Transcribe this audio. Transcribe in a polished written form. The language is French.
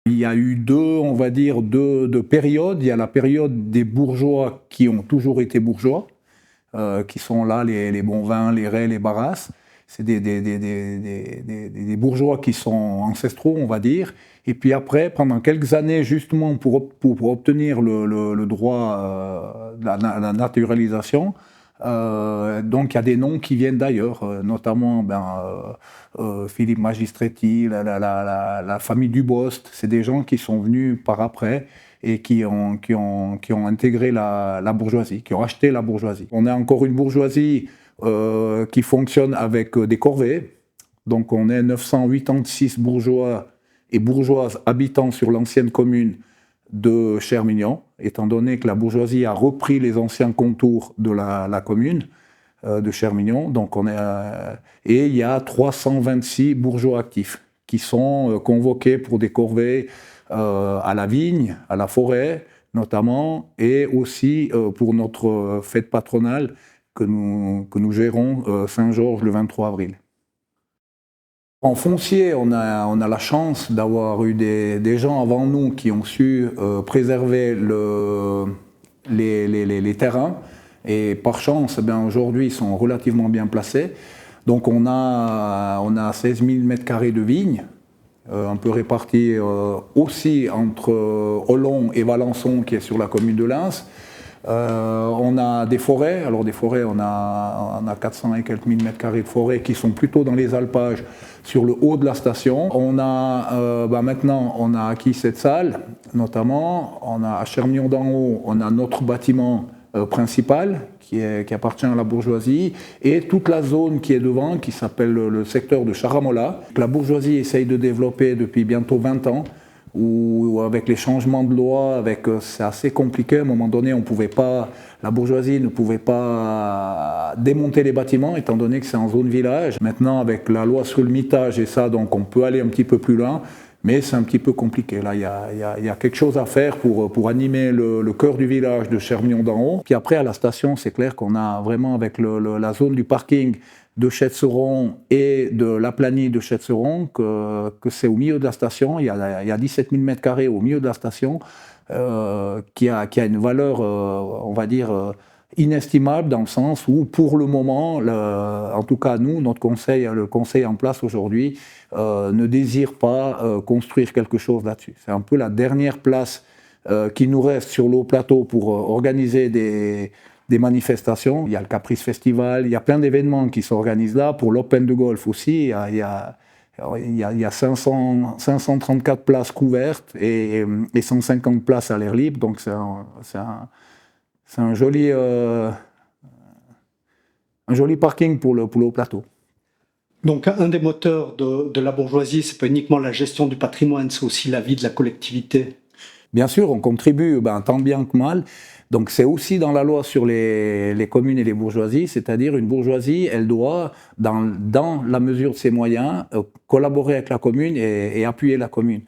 Il y a eu on va dire, deux périodes. Il y a la période des bourgeois qui ont toujours été bourgeois, qui sont là, les Bonvin, les Ray, les Barras. C'est des bourgeois qui sont ancestraux, on va dire. Et puis après, pendant quelques années, justement, pour obtenir le droit de la naturalisation, donc il y a des noms qui viennent d'ailleurs, notamment Philippe Magistretti, la famille Dubost. C'est des gens qui sont venus par après et qui ont intégré la bourgeoisie, qui ont acheté la bourgeoisie. On a encore une bourgeoisie qui fonctionne avec des corvées. Donc on est 986 bourgeois et bourgeoises habitant sur l'ancienne commune de Chermignon, étant donné que la bourgeoisie a repris les anciens contours de la commune de Chermignon. Donc et il y a 326 bourgeois actifs qui sont convoqués pour des corvées à la vigne, à la forêt notamment, et aussi pour notre fête patronale que nous gérons Saint-Georges le 23 avril. En foncier, on a la chance d'avoir eu des gens avant nous qui ont su préserver les terrains, et par chance, aujourd'hui, ils sont relativement bien placés. Donc on a 16 000 m² de vignes, un peu répartis aussi entre Olon et Valençon, qui est sur la commune de Lens. On a des forêts, alors des forêts, on a 400 et quelques mille mètres carrés de forêts qui sont plutôt dans les alpages, sur le haut de la station. On a, maintenant, on a acquis cette salle, notamment. On a à Chermignon d'en haut, on a notre bâtiment principal qui appartient à la bourgeoisie, et toute la zone qui est devant, qui s'appelle le secteur de Charamola, que la bourgeoisie essaye de développer depuis bientôt 20 ans. Où avec les changements de loi, c'est assez compliqué. À un moment donné, la bourgeoisie ne pouvait pas démonter les bâtiments, étant donné que c'est en zone village. Maintenant, avec la loi sur le mitage et ça, donc on peut aller un petit peu plus loin, mais c'est un petit peu compliqué. Là, il y a quelque chose à faire pour animer le cœur du village de Chermignon d'en haut. Puis après, à la station, c'est clair qu'on a vraiment, avec la zone du parking de Chetzeron et de l'Aplanie de Chetzeron, que c'est au milieu de la station. Il y a 17 000 m² au milieu de la station, qui a une valeur, on va dire, inestimable, dans le sens où, pour le moment, en tout cas nous, le conseil en place aujourd'hui, ne désire pas construire quelque chose là-dessus. C'est un peu la dernière place qui nous reste sur le haut plateau pour organiser des manifestations. Il y a le Caprice Festival, il y a plein d'événements qui s'organisent là. Pour l'Open de golf aussi, il y a 534 places couvertes et 150 places à l'air libre. Donc c'est un joli parking pour le haut plateau. Donc un des moteurs de la bourgeoisie, c'est pas uniquement la gestion du patrimoine, c'est aussi la vie de la collectivité. Bien sûr, on contribue tant bien que mal. Donc c'est aussi dans la loi sur les communes et les bourgeoisies, c'est-à-dire une bourgeoisie, elle doit, dans la mesure de ses moyens, collaborer avec la commune et appuyer la commune.